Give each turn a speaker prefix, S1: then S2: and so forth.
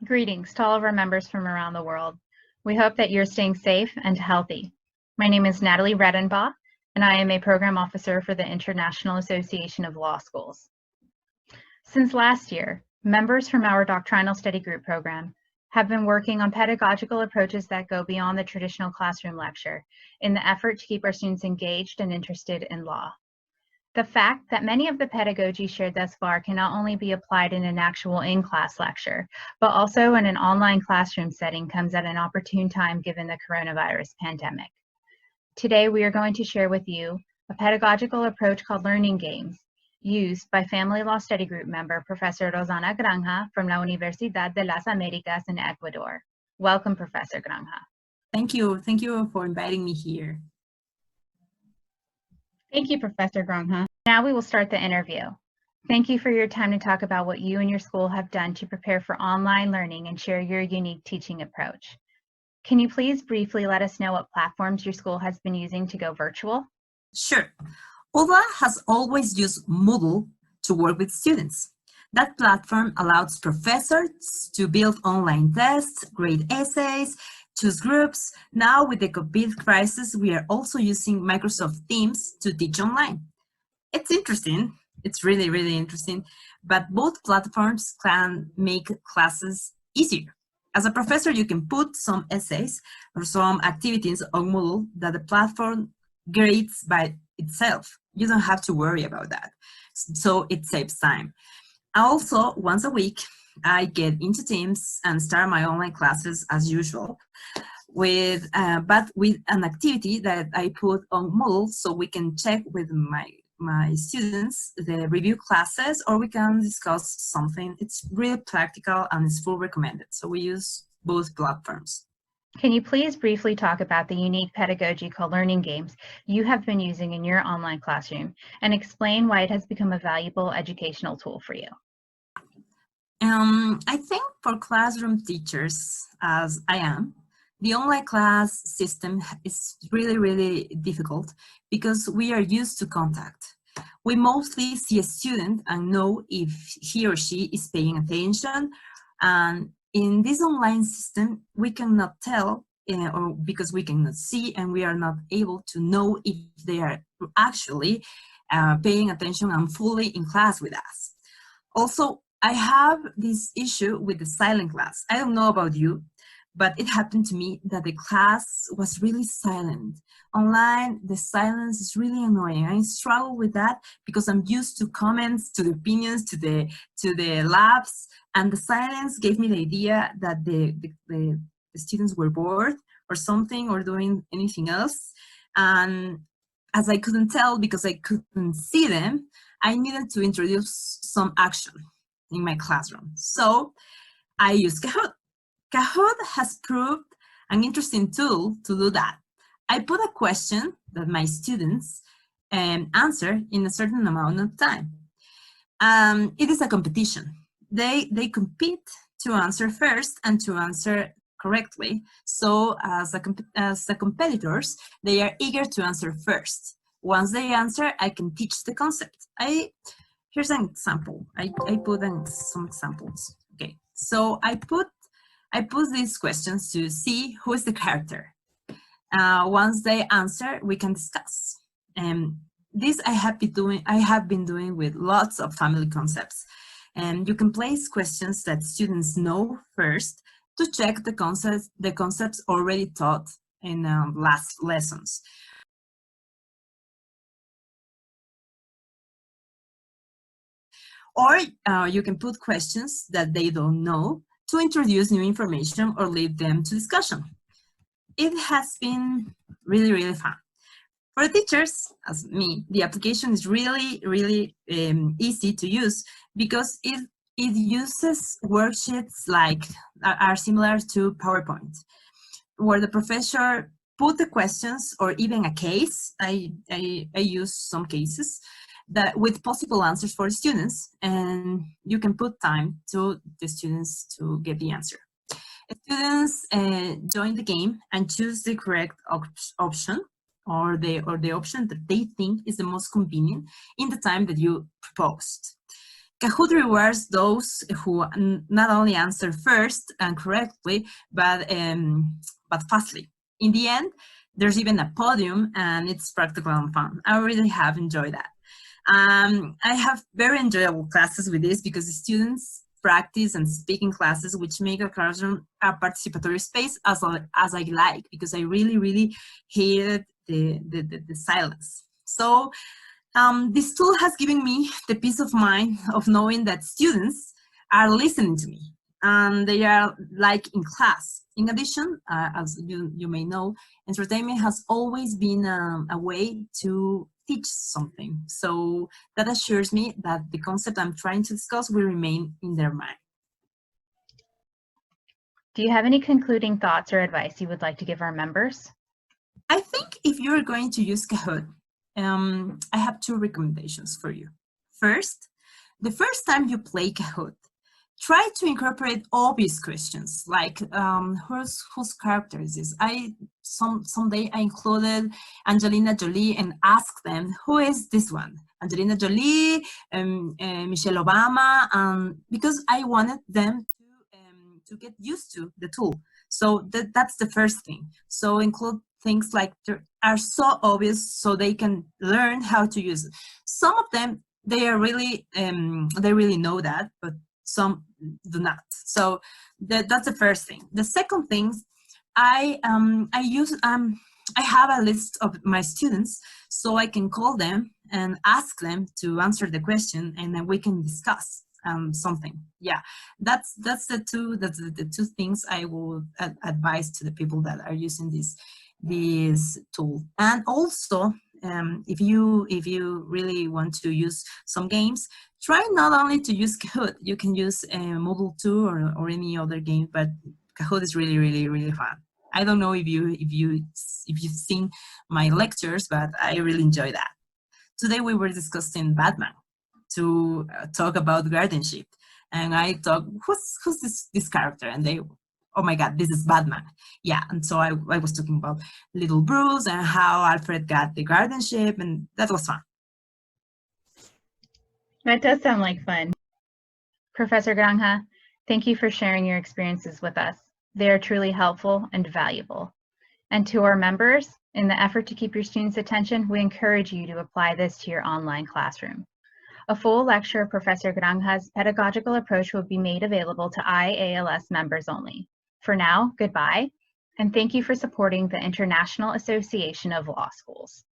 S1: Greetings to all of our members from around the world. We hope that you're staying safe and healthy. My name is Natalie Redenbaugh, and I am a program officer for the International Association of Law Schools. Since last year, members from our doctrinal study group program have been working on pedagogical approaches that go beyond the traditional classroom lecture in the effort to keep our students engaged and interested in law. The fact that many of the pedagogy shared thus far can not only be applied in an actual in-class lecture, but also in an online classroom setting comes at an opportune time given the coronavirus pandemic. Today, we are going to share with you a pedagogical approach called learning games, used by Family Law Study Group member Professor Rosana Granja from la Universidad de las Américas in Ecuador. Welcome, Professor Granja.
S2: Thank you for inviting me here.
S1: Thank you, Professor Granja. Now we will start the interview. Thank you for your time to talk about what you and your school have done to prepare for online learning and share your unique teaching approach. Can you please briefly let us know what platforms your school has been using to go virtual?
S2: Sure. UDLA has always used Moodle to work with students. That platform allows professors to build online tests, grade essays, choose groups. Now with the COVID crisis, we are also using Microsoft Teams to teach online. It's interesting. It's really, really interesting. But both platforms can make classes easier. As a professor, you can put some essays or some activities on Moodle that the platform grades by itself. You don't have to worry about that. So it saves time. Also, once a week, I get into Teams and start my online classes as usual, but with an activity that I put on Moodle so we can check with my students the review classes, or we can discuss something. It's really practical and it's full recommended. So we use both platforms.
S1: Can you please briefly talk about the unique pedagogical learning games you have been using in your online classroom and explain why it has become a valuable educational tool for you?
S2: I think for classroom teachers, as I am, the online class system is really, really difficult because we are used to contact. We mostly see a student and know if he or she is paying attention. And in this online system, we cannot tell, or because we cannot see, and we are not able to know if they are actually paying attention and fully in class with us. Also, I have this issue with the silent class. I don't know about you, but it happened to me that the class was really silent. Online, the silence is really annoying. I struggle with that because I'm used to comments, to the opinions, to the labs, and the silence gave me the idea that the students were bored or something or doing anything else. And as I couldn't tell because I couldn't see them, I needed to introduce some action in my classroom. So I used Kahoot. Kahoot has proved an interesting tool to do that. I put a question that my students answer in a certain amount of time. It is a competition. They compete to answer first and to answer correctly. So as the competitors, they are eager to answer first. Once they answer, I can teach the concept. Here's an example. I put in some examples. Okay, so I put these questions to see who is the character. Once they answer, we can discuss. This I have been doing with lots of family concepts. And you can place questions that students know first to check the concepts already taught in last lessons. Or you can put questions that they don't know to introduce new information or lead them to discussion. It has been really, really fun. For teachers, as me, the application is really, really easy to use because it uses worksheets like are similar to PowerPoint, where the professor put the questions or even a case. I use some cases that with possible answers for students, and you can put time to the students to get the answer. Students join the game and choose the correct option or the option that they think is the most convenient in the time that you proposed. Kahoot rewards those who not only answer first and correctly, but fastly. In the end, there's even a podium, and it's practical and fun. I really have enjoyed that. I have very enjoyable classes with this because the students practice and speak in classes, which make a classroom a participatory space as I like, because I really hated the silence. So this tool has given me the peace of mind of knowing that students are listening to me and they are like in class. In addition, as you may know, entertainment has always been a way to teach something. So that assures me that the concept I'm trying to discuss will remain in their mind.
S1: Do you have any concluding thoughts or advice you would like to give our members?
S2: I think if you're going to use Kahoot, I have two recommendations for you. First, the first time you play Kahoot, try to incorporate obvious questions like whose character is this? Someday I included Angelina Jolie and asked them, who is this one? Angelina Jolie, Michelle Obama, because I wanted them to get used to the tool. So that's the first thing. So include things like are so obvious so they can learn how to use it. Some of them, they really know that, but some do not. So that's the first thing. The second thing, I have a list of my students, so I can call them and ask them to answer the question, and then we can discuss something. Yeah, that's the two things I will advise to the people that are using this tool. And also, if you really want to use some games, try not only to use Kahoot. You can use Moodle too, or any other game, but Kahoot is really fun. I don't know if you've seen my lectures, but I really enjoy that. Today we were discussing Batman to talk about guardianship, and I thought, who's this character? And they, oh my God, this is Batman. Yeah, and so I was talking about little Bruce and how Alfred got the guardianship, and that was fun.
S1: That does sound like fun. Professor Granja, thank you for sharing your experiences with us. They are truly helpful and valuable. And to our members, in the effort to keep your students' attention, we encourage you to apply this to your online classroom. A full lecture of Professor Granja's pedagogical approach will be made available to IALS members only. For now, goodbye, and thank you for supporting the International Association of Law Schools.